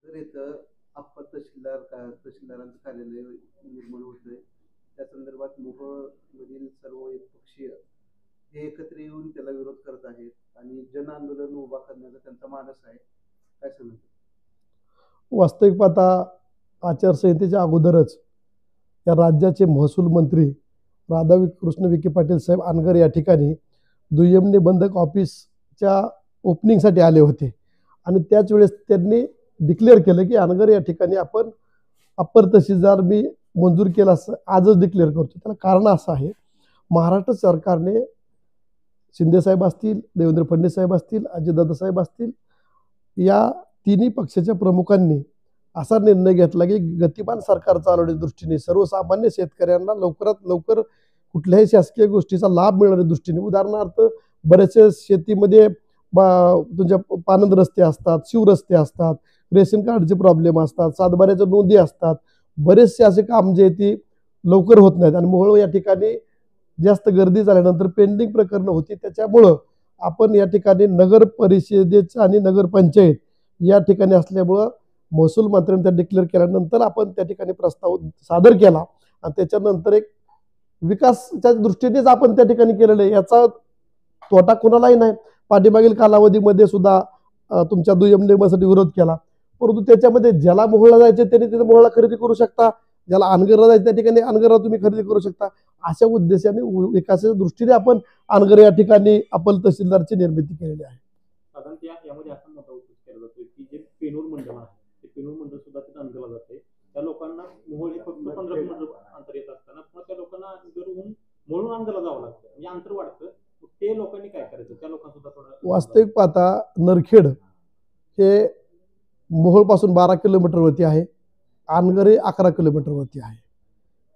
तर इथं अप्पर तहसीलदारांचं कार्यालय निर्माण होतंय. त्या संदर्भात मोहोळ मधील सर्व पक्षीय हे एकत्र येऊन त्याला विरोध करत आहेत आणि जन आंदोलन उभा करण्याचा त्यांचा मानस आहे. काय सांगणार? वास्तविक पाहता आचारसंहितेच्या अगोदरच या राज्याचे महसूल मंत्री राधाकृष्ण विखे पाटील साहेब अनगर या ठिकाणी दुय्यम निबंधक ऑफिसच्या ओपनिंगसाठी आले होते आणि त्याच वेळेस त्यांनी डिक्लेअर केलं की अनगर या ठिकाणी आपण अप्पर तहसीलदार मी मंजूर केला असं आजच डिक्लेअर करतो. त्याला कारण असं आहे, महाराष्ट्र सरकारने शिंदे साहेब असतील, देवेंद्र फडणवीस साहेब असतील, अजितदादा साहेब असतील, या तिन्ही पक्षाच्या प्रमुखांनी असा निर्णय घेतला की गतिमान सरकार चालवण्याच्या दृष्टीने सर्वसामान्य शेतकऱ्यांना लवकरात लवकर कुठल्याही शासकीय गोष्टीचा लाभ मिळण्याच्या दृष्टीने, उदाहरणार्थ बरेचसे शेतीमध्ये तुमच्या पानंद रस्ते असतात, शिवरस्ते असतात, रेशन कार्डचे प्रॉब्लेम असतात, सातबाऱ्याच्या नोंदी असतात, बरेचसे असे काम जे ती लवकर होत नाहीत आणि मोहोळ या ठिकाणी जास्त गर्दी झाल्यानंतर पेंडिंग प्रकरणं होती. त्याच्यामुळं आपण या ठिकाणी नगर परिषदेचं आणि नगरपंचायत या ठिकाणी असल्यामुळं महसूल मंत्र्यांनी त्या डिक्लेअर केल्यानंतर आपण त्या ठिकाणी प्रस्ताव सादर केला आणि त्याच्यानंतर एक विकासाच्या दृष्टीनेच आपण त्या ठिकाणी केलेलं आहे. याचा तोटा कोणालाही नाही. पाठीमागील कालावधीमध्ये सुद्धा तुमच्या दुय्यम नियमासाठी विरोध केला, परंतु त्याच्यामध्ये ज्याला मोहोळला जायचे त्यांनी तिथे मोहोळला खरेदी करू शकता, ज्याला अनगरला जायचं त्या ठिकाणी अनगरला तुम्ही खरेदी करू शकता. अशा उद्देशाने विकासाच्या दृष्टीने आपण अनगर या ठिकाणी अप्पर तहसीलदारची निर्मिती केलेली आहे. साधारणतः यामध्ये असा मुद्दा उपस्थित केला जातो की जे पेनूर मंडळ आहे ते पेनूर मंडळ सुद्धा तिथे अनगरला जाते. त्या लोकांना मोहोळ हे फक्त 15 किलोमीटर अंतर येत असताना पुन्हा त्या लोकांना अनगरहून मोहोळहून अनगरला जावं लागतं, म्हणजे अंतर वाढतं. ते लोकांनी काय करायचं? त्या लोकांना सुद्धा थोडं वास्तविक पाहता नरखेड हे मोहोळपासून 12 किलोमीटरवरती आहे, अनगर हे 11 किलोमीटरवरती आहे.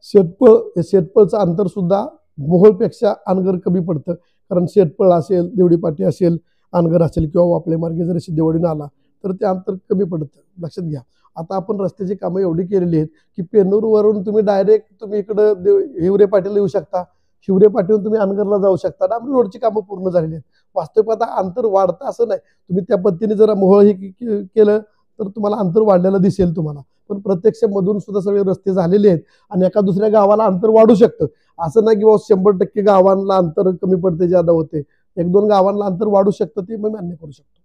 शेटपळचं अंतर सुद्धा मोहोळपेक्षा अनगर कमी पडतं, कारण शेटपळ असेल, देवडीपाटी असेल, अनगर असेल किंवा वापळे मार्गे जर सिद्धेवाडीनं आला तर ते अंतर कमी पडतं. लक्षात घ्या. आता आपण रस्त्याची कामं एवढी केलेली आहेत की पेनूरवरून तुम्ही डायरेक्ट तुम्ही इकडं हिवरे पाटीला येऊ शकता, हिवरे पाटीवरून तुम्ही अनगरला जाऊ शकता. डांबरी रोडची कामं पूर्ण झालेली आहेत. वास्तविक आता अंतर वाढतं असं नाही. तुम्ही त्या पद्धतीने जरा मोहोळ हे केलं तर तुम्हाला अंतर वाढलेलं दिसेल तुम्हाला, पण प्रत्यक्ष मधून सुद्धा सगळे रस्ते झालेले आहेत आणि एका दुसऱ्या गावाला अंतर वाढू शकतं. असं नाही की 100% गावांना अंतर कमी पडते, ज्यादा होते. 1-2 गावांना अंतर वाढू शकतं, ते मी मान्य करू शकतो.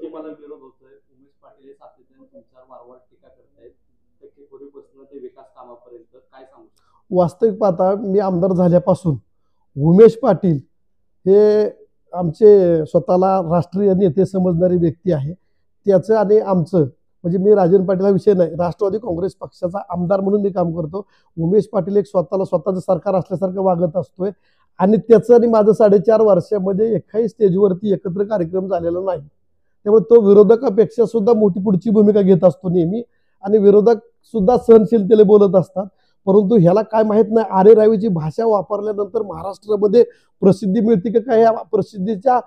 मला विरोध होतोय. उमेश पाटील हे सातत्याने तुमच्यावर वारंवार टीका करतायत, टक्केवारीपासून ते विकास कामापर्यंत काय सांगू शकता? वास्तविक पाहता मी आमदार झाल्यापासून उमेश पाटील हे आमचे स्वतःला राष्ट्रीय नेते समजणारी व्यक्ती आहे. त्याचं आणि आमचं म्हणजे मी राजन पाटील हा विषय नाही, राष्ट्रवादी काँग्रेस पक्षाचा आमदार म्हणून मी काम करतो. उमेश पाटील एक स्वतःचं सरकार असल्यासारखं वागत असतोय आणि त्याचं आणि माझं 4.5 वर्षामध्ये एकाही स्टेजवरती एकत्र कार्यक्रम झालेला नाही. त्यामुळे तो विरोधकापेक्षा सुद्धा मोठी पुढची भूमिका घेत असतो नेहमी आणि विरोधक सुद्धा सहनशीलतेने बोलत असतात. परंतु ह्याला काय माहित नाही, आरे रावीची भाषा वापरल्यानंतर महाराष्ट्रामध्ये प्रसिद्धी मिळते का काय? प्रसिद्धीच्या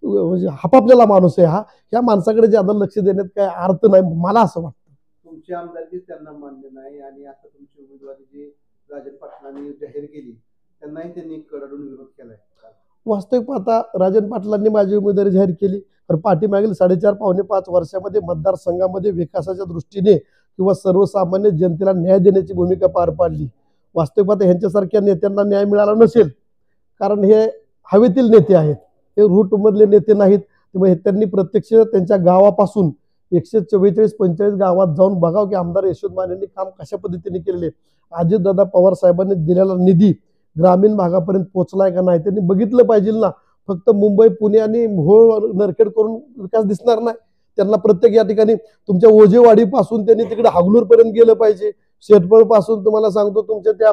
म्हणजे हापापलेला माणूस आहे हा. ह्या माणसाकडे ज्यादा लक्ष देण्यात काय अर्थ नाही, मला असं वाटतं. तुमची आमदारकी त्यांना मान्य नाही आणि आता तुमची उमेदवारी जी राजन पाटलांनी जाहीर केली त्यांनाही त्यांनी कडाडून विरोध केलाय. वास्तविक पाहता राजन पाटलांनी माझी उमेदवारी जाहीर केली, तर पाठीमागील 4.5-5 वर्षामध्ये मतदारसंघामध्ये विकासाच्या दृष्टीने किंवा सर्वसामान्य जनतेला न्याय देण्याची भूमिका पार पाडली. वास्तविक पाहता ह्यांच्यासारख्या नेत्यांना न्याय मिळाला नसेल, कारण हे हवेतील नेते आहेत, हे रूटमधले नेते नाहीत. त्यामुळे त्यांनी प्रत्यक्ष त्यांच्या गावापासून 144-45 गावात जाऊन बघावं की आमदार यशवंत मानेंनी काम कशा पद्धतीने केलेले. अजितदादा पवार साहेबांनी दिलेला निधी ग्रामीण भागापर्यंत पोहोचलाय का नाही त्यांनी बघितलं पाहिजे ना. फक्त मुंबई, पुणे आणि मोहोळ, नरखेड करून विकास दिसणार नाही. त्यांना प्रत्येक या ठिकाणी तुमच्या ओजेवाडीपासून त्यांनी तिकडे हागलूरपर्यंत गेलं पाहिजे. शेटपळपासून तुम्हाला सांगतो तुमच्या त्या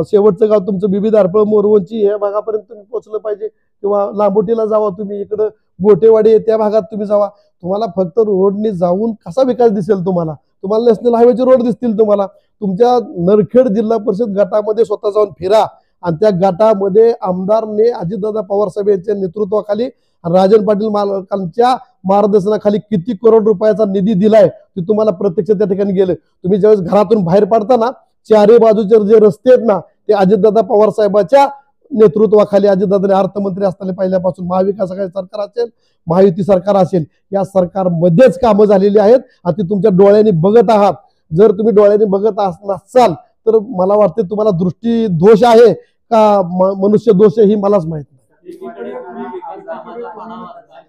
शेवटचं गाव तुमचं बिबी दारपळ, मोरवंची या भागापर्यंत तुम्ही पोहोचलं पाहिजे, किंवा लांबोटीला जावा तुम्ही, इकडं गोटेवाडी त्या भागात तुम्ही जावा. तुम्हाला फक्त रोडनी जाऊन कसा विकास दिसेल? तुम्हाला नॅशनल हायवेचे रोड दिसतील. तुमच्या नरखेड जिल्हा परिषद गटामध्ये स्वतः जाऊन फिरा आणि त्या गटामध्ये आमदारने अजितदादा पवार साहेब यांच्या नेतृत्वाखाली राजन पाटील मालकांच्या मार्गदर्शनाखाली किती करोड रुपयाचा निधी दिलाय ते तुम्हाला प्रत्यक्ष त्या ठिकाणी गेलं. तुम्ही ज्यावेळेस घरातून बाहेर पडता ना, चारही बाजूचे जे रस्ते आहेत ना ते अजितदादा पवार साहेबाच्या नेतृत्वाखाली अजितदादांनी अर्थमंत्री असताना पहिल्यापासून महाविकास आघाडी सरकार असेल, महायुती सरकार असेल, या सरकारमध्येच कामं झालेली आहेत आणि ती तुमच्या डोळ्यांनी बघत आहात. जर तुम्ही डोळ्यांनी बघत नसाल तर मला वाटते तुम्हाला दृष्टी दोष आहे का मनुष्य दोष आहे ही मलाच माहित नाही. एकीकडे तुम्ही विकास कामाचा पाढावा वाचताय,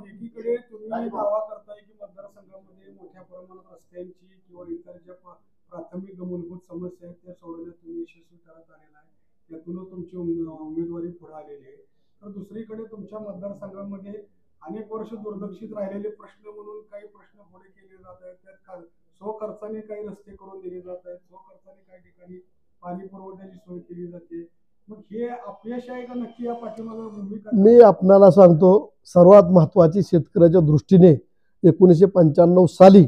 एकीकडे तुम्ही दावा करताय की मतदारसंघामध्ये मोठ्या प्रमाणात रस्त्यांची किंवा इतर ज्या प्राथमिक मूलभूत समस्या आहेत त्या सोडवण्यात तुम्ही यशस्वी करत आलेला आहे, त्यातूनच तुमची उमेदवारी पुढे आलेली आहे. तर दुसरीकडे तुमच्या मतदारसंघामध्ये अनेक वर्ष दुर्लक्षित राहिलेले प्रश्न म्हणून काही प्रश्न पुढे केले जात आहेत. त्यात स्वखर्चाने काही रस्ते करून दिले जात आहेत, स्वखर्चाने काही ठिकाणी पाणी पुरवठ्याची सोय केली जाते. मग हे अपयश आहे का नक्की या पाठीमागे भूमिका? मी आपणाला सांगतो, सर्वात महत्वाची शेतकऱ्याच्या दृष्टीने 1995 साली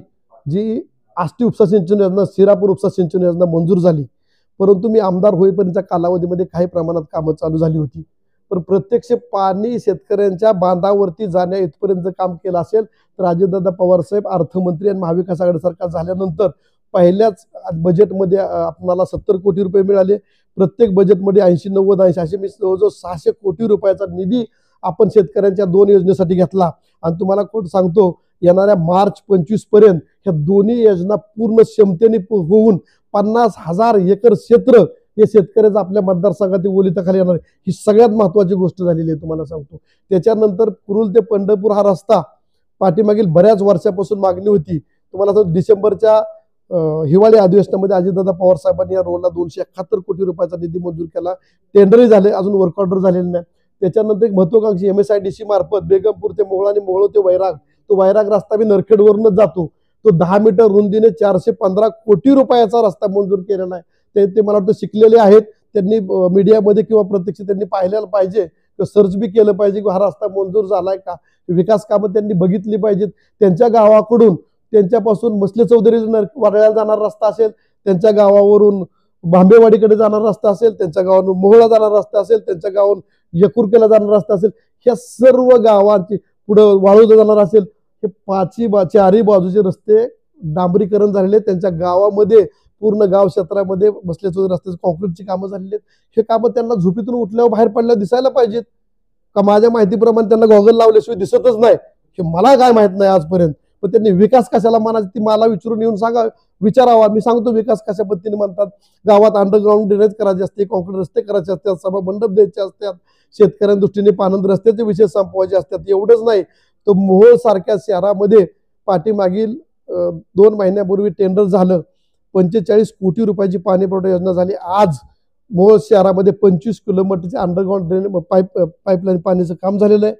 जी आष्टी उपसा सिंचन योजना, शिरापूर उपसा सिंचन योजना मंजूर झाली, परंतु मी आमदार होईपर्यंतच्या कालावधीमध्ये काही प्रमाणात कामं चालू झाली होती. पण प्रत्यक्ष पाणी शेतकऱ्यांच्या बांधावरती जाण्या इथपर्यंत काम केलं असेल तर अजितदादा पवार साहेब अर्थमंत्री आणि महाविकास आघाडी सरकार झाल्यानंतर पहिल्याच बजेटमध्ये आपल्याला 70 कोटी रुपये मिळाले. प्रत्येक बजेटमध्ये 80-90 असे मी जवळजवळ 600 कोटी रुपयाचा निधी आपण शेतकऱ्यांच्या 2 योजनेसाठी घेतला. आणि तुम्हाला कोण सांगतो, येणाऱ्या मार्च 25 पर्यंत ह्या दोन्ही योजना पूर्ण क्षमतेने होऊन 50,000 एकर क्षेत्र हे शेतकऱ्याचं आपल्या मतदारसंघातील ओलिताखाली येणार आहे. ही सगळ्यात महत्वाची गोष्ट झालेली आहे तुम्हाला सांगतो. त्याच्यानंतर कुरुल ते पंढरपूर हा रस्ता पाठीमागील बऱ्याच वर्षापासून मागणी होती. तुम्हाला सांगतो, डिसेंबरच्या हिवाळी अधिवेशनामध्ये अजितदादा पवार साहेबांनी या रोडला 271 कोटी रुपयाचा निधी मंजूर केला. टेंडरही झाले, अजून वर्क ऑर्डर झालेले नाही. त्याच्यानंतर एक महत्वाकांक्षी MSIDC मार्फत बेगमपूर ते मोहोळ आणि मोहोळ ते वैराग, तो वैराग रस्ता बी नरखेडवरूनच जातो. तो 10 मीटर रुंदीने 415 कोटी रुपयाचा रस्ता मंजूर केलेला आहे. ते मला वाटतं शिकलेले आहेत, त्यांनी मीडियामध्ये किंवा प्रत्यक्ष त्यांनी पाहिलेलं पाहिजे, सर्च बी केलं पाहिजे की हा रस्ता मंजूर झालाय का, विकास कामं त्यांनी बघितली पाहिजेत. त्यांच्या गावाकडून त्यांच्यापासून मसले चौधरी वारळ्याला जाणारा रस्ता असेल, त्यांच्या गावावरून भांबेवाडीकडे जाणारा रस्ता असेल, त्यांच्या गावावरून मोहोळला जाणारा रस्ता असेल, त्यांच्या गावावरून यकुरकेला जाणारा रस्ता असेल, ह्या सर्व गावांची पुढं वाळूला जाणार असेल, हे चारही बाजूचे रस्ते डांबरीकरण झालेले. त्यांच्या गावामध्ये पूर्ण गाव क्षेत्रामध्ये बसले चौधरी रस्त्याचे कॉन्क्रीटची कामं झालेली आहेत. हे कामं त्यांना झोपेतून उठल्यावर बाहेर पडल्यावर दिसायला पाहिजेत का? माझ्या माहितीप्रमाणे त्यांना गॉगल लावल्याशिवाय दिसतच नाही. हे मला काय माहित नाही आजपर्यंत. पण त्यांनी विकास कशाला मानायचा ती मला विचारून येऊन विचारावा. मी सांगतो विकास कशा पद्धतीने म्हणतात. गावात अंडरग्राऊंड ड्रेनेज करायचे असते, कॉन्क्रीट रस्ते करायचे असतात, सभा मंडप द्यायचे असतात, शेतकऱ्यांच्या दृष्टीने पानंद रस्त्याचे विषय संपवायचे असतात. एवढंच नाही तर मोहोळ सारख्या शहरामध्ये पाठीमागील 2 महिन्यापूर्वी टेंडर झालं, 45 कोटी रुपयाची पाणी पुरवठा योजना झाली. आज मोहोळ शहरामध्ये 25 किलोमीटरचे अंडरग्राऊंड ड्रेन पाईपलाईन पाण्याचं काम झालेलं आहे.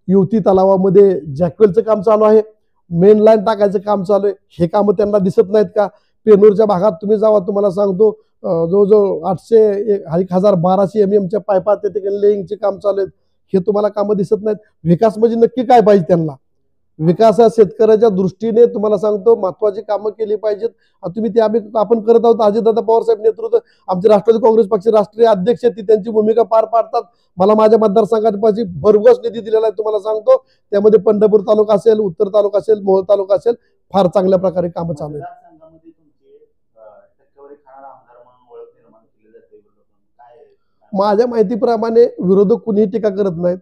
युवती तलावामध्ये जॅकवेलचं काम चालू आहे, मेन लाईन टाकायचं काम चालू आहे. हे कामं त्यांना दिसत नाहीत का? पेनूरच्या भागात तुम्ही जावा, तुम्हाला सांगतो जवळजवळ 1200 MM पायपा त्या ठिकाणी लेईंगचे काम चालू आहेत. हे तुम्हाला कामं दिसत नाहीत. विकास म्हणजे नक्की काय पाहिजे त्यांना? विकास हा शेतकऱ्याच्या दृष्टीने तुम्हाला सांगतो महत्वाची कामं केली पाहिजेत. तुम्ही ते आपण करत आहोत. अजितदादा पवार साहेब नेतृत्व आमचे राष्ट्रवादी काँग्रेस पक्ष राष्ट्रीय अध्यक्ष ती त्यांची भूमिका पार पाडतात. मला माझ्या मतदारसंघाची भरघोस निधी दिलेला आहे तुम्हाला सांगतो. त्यामध्ये पंढरपूर तालुका असेल, उत्तर तालुका असेल, मोहोळ तालुका असेल, फार चांगल्या प्रकारे कामं चालू आहेत. माझ्या माहितीप्रमाणे विरोधक कुणीही टीका करत नाहीत.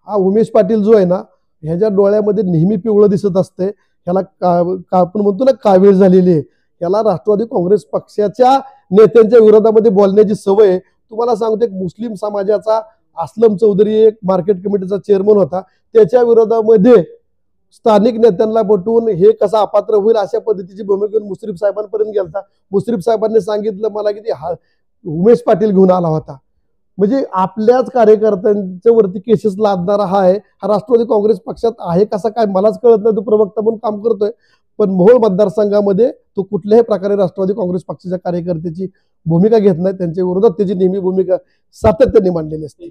हा उमेश पाटील जो आहे ना, ह्याच्या डोळ्यामध्ये नेहमी पिवळं दिसत असते. ह्याला आपण म्हणतो ना कावीळ झालेली आहे. ह्याला राष्ट्रवादी काँग्रेस पक्षाच्या नेत्यांच्या विरोधामध्ये बोलण्याची सवय. तुम्हाला सांगतो, एक मुस्लिम समाजाचा असलम चौधरी एक मार्केट कमिटीचा चेअरमन होता, त्याच्या विरोधामध्ये स्थानिक नेत्यांना पटवून हे कसा अपात्र होईल अशा पद्धतीची भूमिका घेऊन मुश्रीफ साहेबांपर्यंत गेलता. मुश्रीफ साहेबांनी सांगितलं मला की उमेश पाटील घेऊन आला होता. म्हणजे आपल्याच कार्यकर्त्यांच्या वरती केसेस लादणारा हा आहे. हा राष्ट्रवादी काँग्रेस पक्षात आहे कसा काय मलाच कळत नाही. तो प्रवक्ता म्हणून काम करतोय, पण मोहोळ मतदारसंघामध्ये तो कुठल्याही प्रकारे राष्ट्रवादी काँग्रेस पक्षाच्या कार्यकर्त्याची भूमिका घेत नाही. त्यांच्या विरोधात त्याची नेहमी भूमिका सातत्याने मांडलेली असते.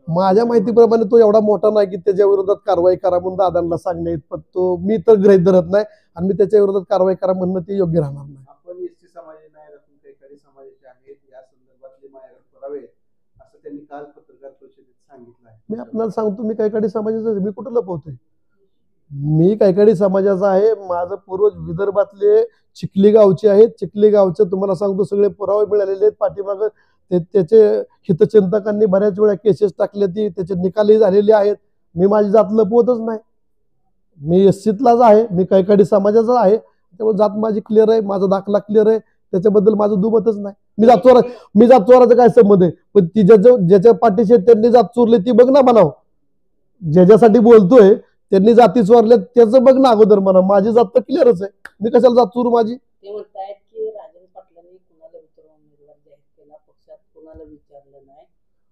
माझ्या माहितीप्रमाणे तो एवढा मोठा नाही की त्याच्या विरोधात कारवाई करा म्हणून दादांना सांगणे इतपत तो मी तर गृहीत धरत नाही. आणि मी त्याच्या विरोधात कारवाई करा म्हणणं ते योग्य राहणार नाही. आपण एसटी समाजाचे नाही, काही समाजाचे आहेत, या संदर्भातले माझ्याकडे पुरावे असं त्यांनी काल पत्रकार परिषदेत सांगितलं आहे. मी आपल्याला सांगतो, मी कैकाडी समाजाचा, मी कुठं लपवतोय? मी कैकाडी समाजाचा आहे. माझं पूर्वज विदर्भातले चिखली गावचे आहेत. चिखली गावचे तुम्हाला सांगतो सगळे पुरावे मिळालेले आहेत. पाठीमागं त्याचे हितचिंतकांनी बऱ्याच वेळा केसेस टाकले, ती त्याचे निकालही झालेले आहेत. मी माझी जात लपवतच नाही. मी एससीतलाच आहे, मी कैकाडी समाजाचा आहे, त्यामुळे जात माझी क्लिअर आहे, माझा दाखला क्लिअर आहे, त्याच्याबद्दल माझं दुमतच नाही. मी जात चोराचा काय संबंध आहे? पण ती ज्याच्या पाठीशी आहेत त्यांनी जात चोरली ती बघ ना म्हणाव. ज्याच्यासाठी बोलतोय त्यांनी जाती चोरल्या त्याचं बघ ना अगोदर म्हणा. माझी जात तर क्लिअरच आहे, मी कशाला जात चोरू माझी? ते म्हणतायत की राजन पाटलांनी कुणाला विचारून उमेदवार जाहीर केला, पक्षात कुणाला विचारलं नाही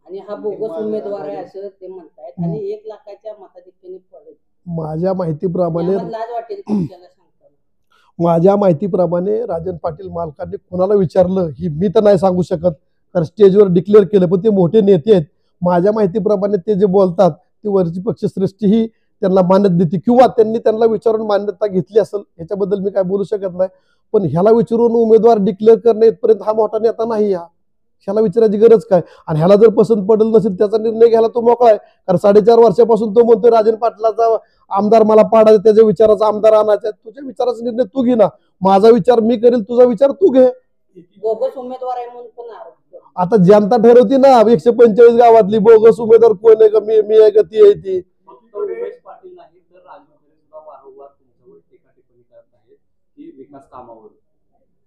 आणि हा बोगस उमेदवार आहे असं ते म्हणतायत आणि 1 लाखाच्या मताधिक्याने पडेल. माझ्या माहितीप्रमाणे लाज वाटेल तुमच्याला सांगताना. माझ्या माहितीप्रमाणे राजन पाटील मालकांनी कुणाला विचारलं ही मी तर नाही सांगू शकत, कारण स्टेजवर डिक्लेअर केलं. पण ते मोठे नेते आहेत, माझ्या माहितीप्रमाणे ते जे बोलतात ती वरची पक्षश्रेष्ठी ही त्यांना मान्यता देते किंवा त्यांना विचारून मान्यता घेतली असेल, ह्याच्याबद्दल मी काय बोलू शकत नाही. पण ह्याला विचारून उमेदवार डिक्लेअर करणे इथपर्यंत हा मोठा नेता नाही. ह्याला विचारायची गरज काय? आणि ह्याला जर पसंत पडेल नसेल त्याचा निर्णय घ्यायला तो मोकळा आहे. कारण 4.5 वर्षापासून तो म्हणतोय राजन पाटलाचा आमदार मला पाडायचा, त्याच्या विचाराचा आमदार आणायचा. तुझ्या विचाराचा निर्णय तू घे ना, माझा विचार मी करेल, तुझा विचार तू घे. बोगस उमेदवार आहे म्हणून पण आरोप करतो. आता जनता ठरवती ना 145 गावातली बोगस उमेदवार कोण आहे का, मी आहे का ती आहे ती. फक्त उमेश पाटील नाही तर राजू खरे सुद्धा वारंवार तुमच्यावर टीका टिप्पणी करत आहेत की विकास कामावर.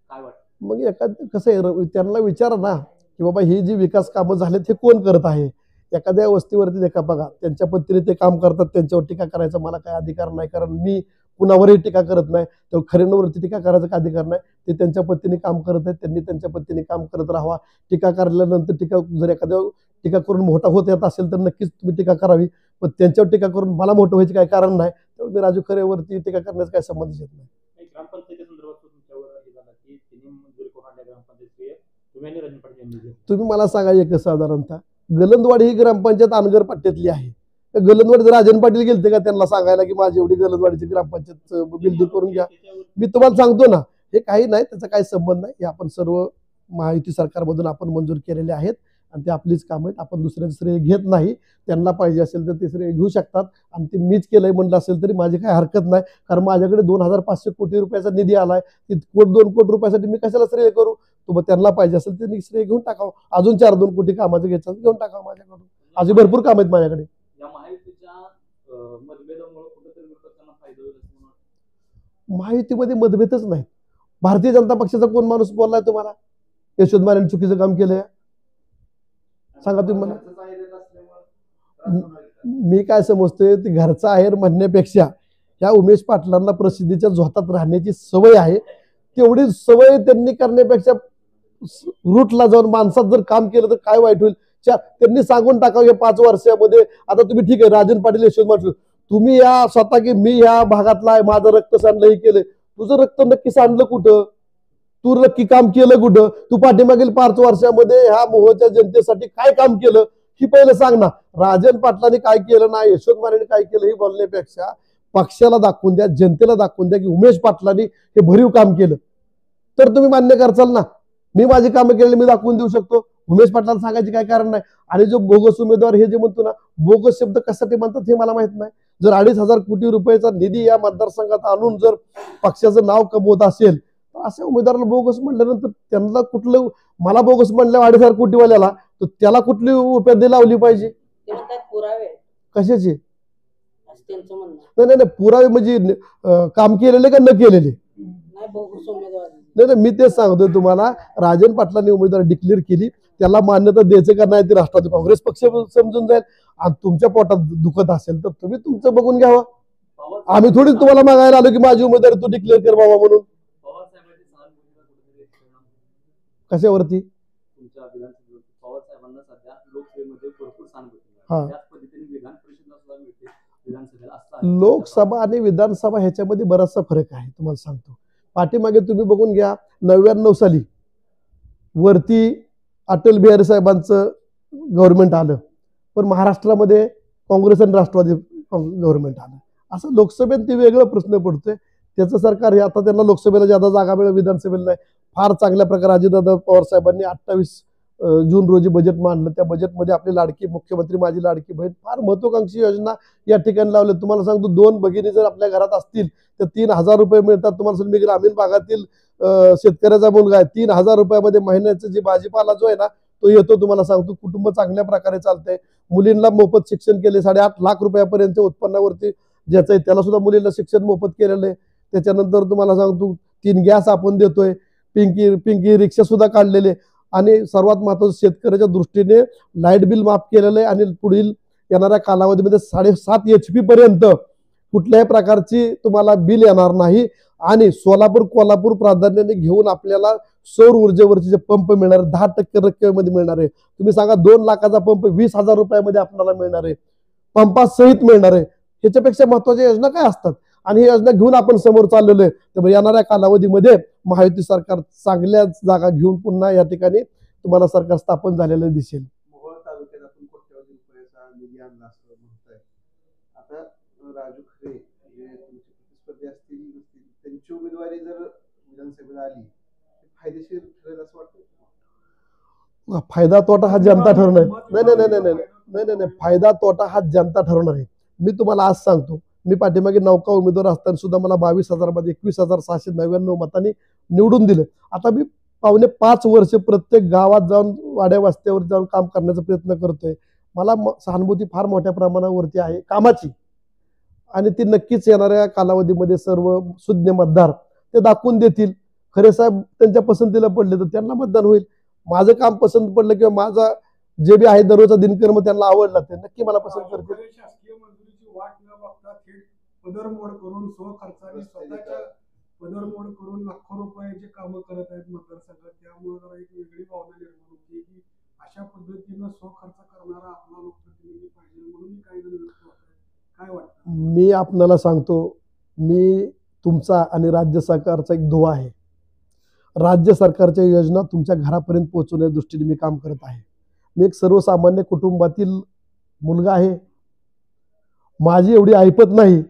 काय वाटतं? मग कसं आहे, त्यांना विचारा ना की बाबा ही जी विकास कामं झालेत हे कोण करत आहे. एखाद्या वस्तीवरती देखा बघा, त्यांच्या पद्धतीने ते काम करतात, त्यांच्यावर टीका करायचा मला काय अधिकार नाही, कारण मी कुणावरही टीका करत नाही. तर खरेंवरती टीका करायचा काय अधिकार नाही. ते त्यांच्या पद्धतीने काम करत आहेत, त्यांनी त्यांच्या पद्धतीने काम करत राहावा. टीका करल्यानंतर जर एखाद्या टीका करून मोठा होत येत असेल तर नक्कीच तुम्ही टीका करावी, पण त्यांच्यावर टीका करून मला मोठं व्हायचं काय कारण नाही. त्यामुळे मी राजू खरेवरती टीका करण्याचा काय संबंध येत नाही. ग्रामपंचायती संदर्भात तुमच्यावर हे झालं की त्यांनी मंजुरी करून आणल्या ग्रामपंचायत तुम्ही आणि राजन पाटील यांनी. तुम्ही मला सांगा एक साधारणतः गलंदवाडी ही ग्रामपंचायत अनगर पट्ट्यातली आहे. गलंदवाडी राजन पाटील गेलते का त्यांना सांगायला की माझी एवढी गलंदवाडीची ग्रामपंचायत बिल्डिंग करून घ्या? मी तुम्हाला सांगतो ना, हे काही नाही, त्याचा काही संबंध नाही. हे आपण सर्व महायुती सरकारमधून आपण मंजूर केलेले आहेत आणि ते आपलीच काम आहेत. आपण दुसऱ्याचं श्रेय घेत नाही. त्यांना पाहिजे असेल तर ते श्रेय घेऊ शकतात आणि ते मीच केलंय म्हणलं असेल तरी माझी काही हरकत नाही. कारण माझ्याकडे 2500 कोटी रुपयाचा निधी आलाय, 2 कोटी रुपयासाठी मी कशाला श्रेय करू? मग त्यांना पाहिजे असेल त्यांनी श्रेय घेऊन टाकावं. अजून 4-2 कोटी कामाचं घ्यायचं घेऊन टाकावं माझ्याकडून. अजून भरपूर काम आहेत माझ्याकडे. या महायुतीच्या मतभेदामुळे कुठेतरी विरोधकांना फायदा होईल असं मला वाटतं. महायुतीमध्ये मतभेदच नाहीत. भारतीय जनता पक्षाचा कोण माणूस बोललाय तुम्हाला यशवंत मानेने चुकीचं काम केलंय? सांगा तुम्ही मला. मी काय समजतोय, ते घरचा आहेर म्हणण्यापेक्षा या उमेश पाटलांना प्रसिद्धीच्या झोतात राहण्याची सवय आहे. तेवढी सवय त्यांनी करण्यापेक्षा रूटला जाऊन माणसात जर काम केलं तर काय वाईट होईल? त्यांनी सांगून टाकावं या 5 वर्षामध्ये. आता तुम्ही ठीक आहे राजन पाटील यशवंत पाटील तुम्ही या स्वतः की मी या भागातला आहे, माझं रक्त सांडलं हे केलंय. तुझं रक्त नक्की सांडलं कुठं? तू नक्की काम केलं कुठं? तू पाठीमागील 5 वर्षामध्ये ह्या मोहच्या जनतेसाठी काय काम केलं ही पहिलं सांग ना. राजन पाटलांनी काय केलं नाही, यशवंत मानेने काय केलं हे बोलण्यापेक्षा पक्षाला दाखवून द्या, जनतेला दाखवून द्या की उमेश पाटलांनी हे भरीव काम केलं, तर तुम्ही मान्य करचाल ना. मी माझी कामं केलेली मी दाखवून देऊ शकतो. उमेश पाटलांना सांगायचे काय कारण नाही. आणि जो बोगस उमेदवार हे जे म्हणतो ना, बोगस शब्द कशासाठी म्हणतात हे मला माहित नाही. जर 2,500 कोटी रुपयाचा निधी या मतदारसंघात आणून जर पक्षाचं नाव कमवत असेल तर अशा उमेदवाराला बोगस म्हणल्यानंतर त्यांना कुठलं, मला बोगस म्हणल्या 2,500 कोटीवाल्याला, तर त्याला कुठली उपाधी लावली पाहिजे? ते म्हणतात पुरावे कशाचे? असं त्यांचं म्हणणं. नाही पुरावे म्हणजे काम केलेले का न केलेले? नाही बोगस उमेदवार नाही मी तेच सांगतोय तुम्हाला. राजन पाटलांनी उमेदवार डिक्लेअर केली, त्याला मान्यता द्यायचं का नाही ते राष्ट्रवादी काँग्रेस पक्ष समजून जाईल. आणि तुमच्या पोटात दुखत असेल तर तुम्ही तुमचं बघून घ्यावं. आम्ही थोडीच तुम्हाला मागायला आलो की माझी उमेदवारी तू डिक्लेअर कर बाबा म्हणून. पवार साहेबांची सहानुभूतीला कुठेतरी एक परिणाम कशावरती? तुमच्या विधानसभेवर पवार साहेबांना सध्या लोकसभेमध्ये भरपूर सहानुभूती हा. त्याच पद्धतीने विधान परिषदेला सुद्धा मिळते विधानसभेला असं. लोकसभा आणि विधानसभा ह्याच्यामध्ये बराचसा फरक आहे. तुम्हाला सांगतो, पाठीमागे तुम्ही बघून घ्या 99 साली वरती अटल बिहारी साहेबांचं गव्हर्नमेंट आलं, पण महाराष्ट्रामध्ये काँग्रेस आणि राष्ट्रवादी गव्हर्नमेंट आलं. असं लोकसभेत ते वेगळा प्रश्न पडतोय. त्याचं सरकार हे आता त्यांना लोकसभेला ज्यादा जागा मिळेल, विधानसभेला नाही. फार चांगल्या प्रकारे अजितदादा पवार साहेबांनी 28 जून रोजी बजेट मांडलं. त्या बजेटमध्ये आपली लाडकी मुख्यमंत्री माझी लाडकी बहीण फार महत्वाकांक्षी योजना या ठिकाणी लावल्या. तुम्हाला सांगतो 2 भगिनी जर आपल्या घरात असतील तर 3,000 रुपये मिळतात. तुम्हाला सांगतो मी ग्रामीण भागातील शेतकऱ्याचा मुलगा आहे. 3,000 रुपयामध्ये महिन्याचं जे भाजीपाला जो आहे ना तो येतो. तुम्हाला सांगतो कुटुंब चांगल्या प्रकारे चालतंय. मुलींना मोफत शिक्षण केले, 8.5 लाख रुपयापर्यंत उत्पन्नावरती ज्याचं आहे त्याला सुद्धा मुलींना शिक्षण मोफत केलेलं आहे. त्याच्यानंतर तुम्हाला सांगतो 3 गॅस आपण देतोय, पिंकी रिक्षा सुद्धा काढलेले, आणि सर्वात महत्त्वाचं शेतकऱ्याच्या दृष्टीने लाईट बिल माफ केलेलं आहे. आणि पुढील येणाऱ्या कालावधीमध्ये 7.5 HP पर्यंत कुठल्याही प्रकारची तुम्हाला बिल येणार नाही. आणि सोलापूर कोल्हापूर प्राधान्याने घेऊन आपल्याला सौर ऊर्जेवरचे जे पंप मिळणार 10% रक्कमेमध्ये मिळणार आहे. तुम्ही सांगा 2 लाखाचा पंप 20,000 रुपयामध्ये आपल्याला मिळणार आहे, पंपासहित मिळणार आहे. ह्याच्यापेक्षा महत्वाच्या योजना काय असतात? आणि ही योजना घेऊन आपण समोर चाललेलो आहे. त्यामुळे येणाऱ्या कालावधीमध्ये महायुती सरकार चांगल्या जागा घेऊन पुन्हा या ठिकाणी तुम्हाला सरकार स्थापन झालेलं दिसेल. मोहोळ तालुक्यात आपण कोट्यवधी रुपयाचा निधी आणला असं म्हणताय. आता राजू खरे जे तुमचे प्रतिस्पर्धी असतील त्यांची उमेदवारी जर विधानसभेला आली फायदेशीर ठरेल असं वाटतं? फायदा तोटा हा जनता ठरवणार आहे. नाही, फायदा तोटा हा जनता ठरवणार आहे. मी तुम्हाला आज सांगतो, मी पाठीमागे नौका उमेदवार असताना सुद्धा मला 22,000 मध्ये 21,699 मतांनी निवडून दिलं. आता मी 5.5 वर्ष प्रत्येक गावात जाऊन वाड्या वस्त्यावर जाऊन काम करण्याचा प्रयत्न करतोय. मला सहानुभूती फार मोठ्या प्रमाणावरती आहे कामाची, आणि ती नक्कीच येणाऱ्या कालावधीमध्ये सर्व सुज्ञ मतदार ते दाखवून देतील. खरे साहेब त्यांच्या पसंतीला पडले तर त्यांना मतदान होईल. माझं काम पसंत पडलं किंवा माझा जे बी आहे दररोजचा दिनक्रम त्यांना आवडला ते नक्की मला पसंत करतील. शासकीय मंजुरीची वाट न बघता थेट पदरमोड करून स्वखर्चाने स्वतःच्या पदरमोड करून लाखो रुपयाचे कामं करत आहेत मतदारसंघात. त्यामुळे जरा एक वेगळी भावना निर्माण होती की अशा पद्धतीनं स्वखर्च करणारा आपला लोकप्रतिनिधी पाहिजे म्हणून काही जण व्यक्त होत आहेत. काय वाटतं? मी आपल्याला सांगतो, मी तुमचा आणि राज्य सरकारचा एक दुवा आहे. राज्य सरकारच्या योजना तुमच्या घरापर्यंत पोहोचवण्याच्या दृष्टीने मी काम करत आहे. मी एक सर्वसामान्य कुटुंबातील मुलगा आहे. माझी एवढी ऐपत नाही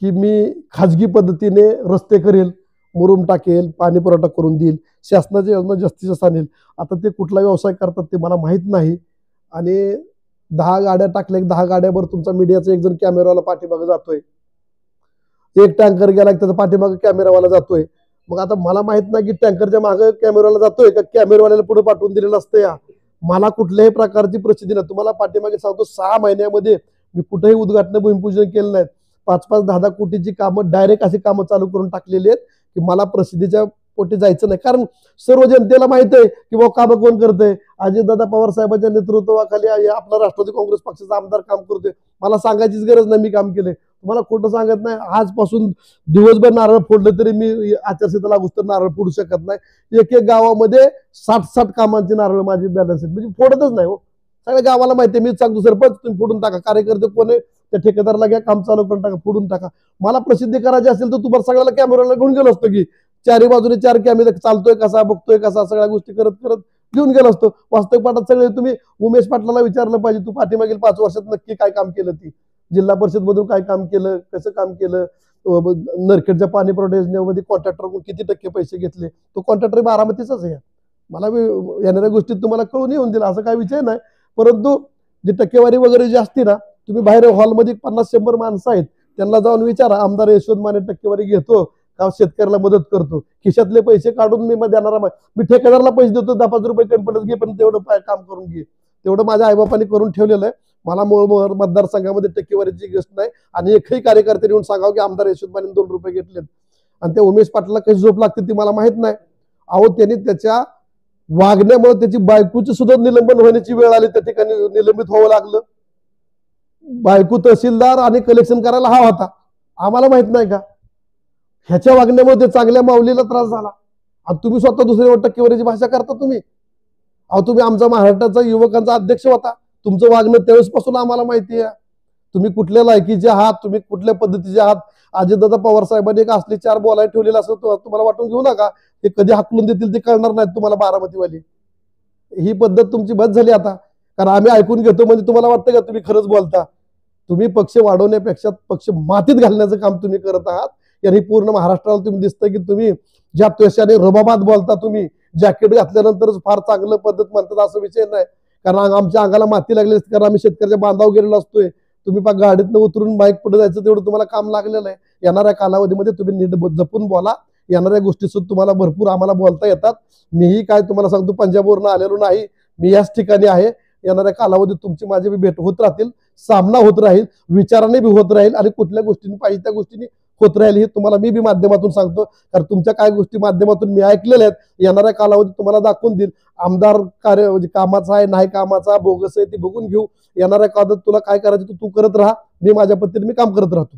की मी खाजगी पद्धतीने रस्ते करेल, मुरुम टाकेल, पाणी पुरवठा करून देईल, शासनाच्या योजना जास्तीत जास्त आणेल. आता ते कुठला व्यवसाय करतात ते मला माहीत नाही. आणि 10 गाड्या टाकल्या, 10 गाड्यावर तुमचा मीडियाचा एक जण कॅमेरावाला पाठीमागे जातोय, एक टँकर गेला त्याचा पाठीमागे कॅमेरावाला जातोय. मग आता मला माहित नाही की टँकरच्या मागे कॅमेरावाला जातोय का कॅमेरावाल्याला पुढे पाठवून दिलेलं असतं. या मला कुठल्याही प्रकारची प्रसिद्धी नाही. तुम्हाला पाठीमागे सांगतो 6 महिन्यामध्ये मी कुठेही उद्घाटन भूमिपूजन केलं नाही. 5-5, 10-10 कोटीची कामं डायरेक्ट अशी कामं चालू करून टाकलेली आहेत की मला प्रसिद्धीच्या पोटी जायचं नाही. कारण सर्व जनतेला माहित आहे की बाबा कामं कोण करतंय. अजितदादा पवार साहेबांच्या नेतृत्वाखाली आपला राष्ट्रवादी काँग्रेस पक्षाचा आमदार काम करतोय. मला सांगायचीच गरज नाही मी काम केलंय. तुम्हाला खोटं सांगत नाही. आजपासून दिवसभर नारळ फोडलं तरी मी आचारसंहिता लागूच तर नारळ फोडू शकत नाही. एक गावामध्ये 60 कामांचे नारळ माझी बॅलन्स आहेत, म्हणजे फोडतच नाही. हो, सगळ्या गावाला माहिती आहे. मी सांगतो सरपंच तुम्ही फोडून टाका, कार्यकर्ते कोण आहे त्या ठेकेदाराला घ्या, काम चालू करून टाका, फोडून टाका. मला प्रसिद्धी करायची असेल तर तुम्हाला सगळ्याला कॅमेराला घेऊन गेलो असतो की 4 बाजूने 4 कॅमेरा चालतोय कसा, बघतोय कसा, सगळ्या गोष्टी करत करत घेऊन गेलो असतो. वास्तविक पाठात सगळे तुम्ही उमेश पाटलाला विचारलं पाहिजे, तू पाठीमागील 5 वर्षात नक्की काय काम केलं, ती जिल्हा परिषद मधून काय काम केलं, कसं काम केलं, नरखेडच्या पाणी पुरवठा योजनेमध्ये कॉन्ट्रॅक्टरकडून किती टक्के पैसे घेतले. तो कॉन्ट्रॅक्टर बारामतीचाच आहे. मला येणाऱ्या गोष्टीत तुम्हाला कळून येऊन दिला असं काही विषय नाही. परंतु जी टक्केवारी वगैरे जी असते ना, तुम्ही बाहेर हॉलमध्ये 50-100 माणसं आहेत त्यांना जाऊन विचारा, आमदार यशवंत माने टक्केवारी घेतो का शेतकऱ्याला मदत करतो. खिशातले पैसे काढून मी देणारा, मी ठेकेदाराला पैसे देतो 10-5 रुपये कंपनीत घे, पण तेवढं काम करून घे. तेवढं माझ्या आईबापांनी करून ठेवलेलं आहे. मला मूळ मतदारसंघामध्ये टक्केवारीची गोष्ट नाही. आणि एकही कार्यकर्ते येऊन सांगावं की आमदार यशवंत माने 2 रुपये घेतलेत आणि त्या उमेश पाटलाला कशी झोप लागते ती मला माहित नाही. अहो, त्यांनी त्याच्या वागण्यामुळे त्याची बायकोची सुद्धा निलंबन होण्याची वेळ आली. त्या ठिकाणी निलंबित व्हावं लागलं. बायको तहसीलदार आणि कलेक्शन करायला हा होता, आम्हाला माहित नाही का? ह्याच्या वागण्यामुळे ते चांगल्या माऊलीला त्रास झाला. आणि तुम्ही स्वतः दुसऱ्यावर टक्केवारीची भाषा करता. तुम्ही तुम्ही आमचा महाराष्ट्राचा युवकांचा अध्यक्ष होता. तुमचं वागणं त्यावेळेसपासून आम्हाला माहिती आहे. तुम्ही कुठल्या लायकीचे आहात, तुम्ही कुठल्या पद्धतीचे आहात. अजितदादा पवार साहेबांनी एक असली 4 बोलायला ठेवलेला असं तुम्हाला वाटून घेऊ नका. ते कधी हाकलून देतील ते कळणार नाहीत तुम्हाला बारामतीवाली. ही पद्धत तुमची बंद झाली आता. कारण आम्ही ऐकून घेतो म्हणजे तुम्हाला वाटतं का तुम्ही खरंच बोलता. तुम्ही पक्ष वाढवण्यापेक्षा पक्ष मातीत घालण्याचं काम तुम्ही करत आहात. यांनी पूर्ण महाराष्ट्राला तुम्ही दिसतं की तुम्ही ज्या त्वशाने रबाबात बोलता, तुम्ही जॅकेट घातल्यानंतरच फार चांगलं पद्धत म्हणतात असं विषय नाही. कारण आमच्या अंगाला माती लागली असते, कारण आम्ही शेतकऱ्याच्या बांधावर गेलेलो असतोय. तुम्ही गाडीतनं उतरून बाईक पुढे जायचं तेवढं तुम्हाला काम लागलेलं आहे. येणाऱ्या कालावधीमध्ये तुम्ही नीट जपून बोला. येणाऱ्या गोष्टी सुद्धा तुम्हाला भरपूर आम्हाला बोलता येतात. मीही काय तुम्हाला सांगतो पंजाबवरून आलेलो नाही. मी याच ठिकाणी आहे. येणाऱ्या कालावधीत तुमची माझी भेट होत राहतील, सामना होत राहील, विचाराने बी होत राहील आणि कुठल्या गोष्टींनी पाहिजे त्या गोष्टींनी होत राहील हे तुम्हाला मी बी माध्यमातून सांगतो. कारण तुमच्या काय गोष्टी माध्यमातून मी ऐकलेल्या आहेत, येणाऱ्या कालावधीत तुम्हाला दाखवून देईल. आमदार कार्य म्हणजे कामाचा आहे नाही कामाचा बोगस आहे ते बघून घेऊ. येणाऱ्या काळात तुला काय करायचं तू करत राहा, मी माझ्या पद्धतीने मी काम करत राहतो.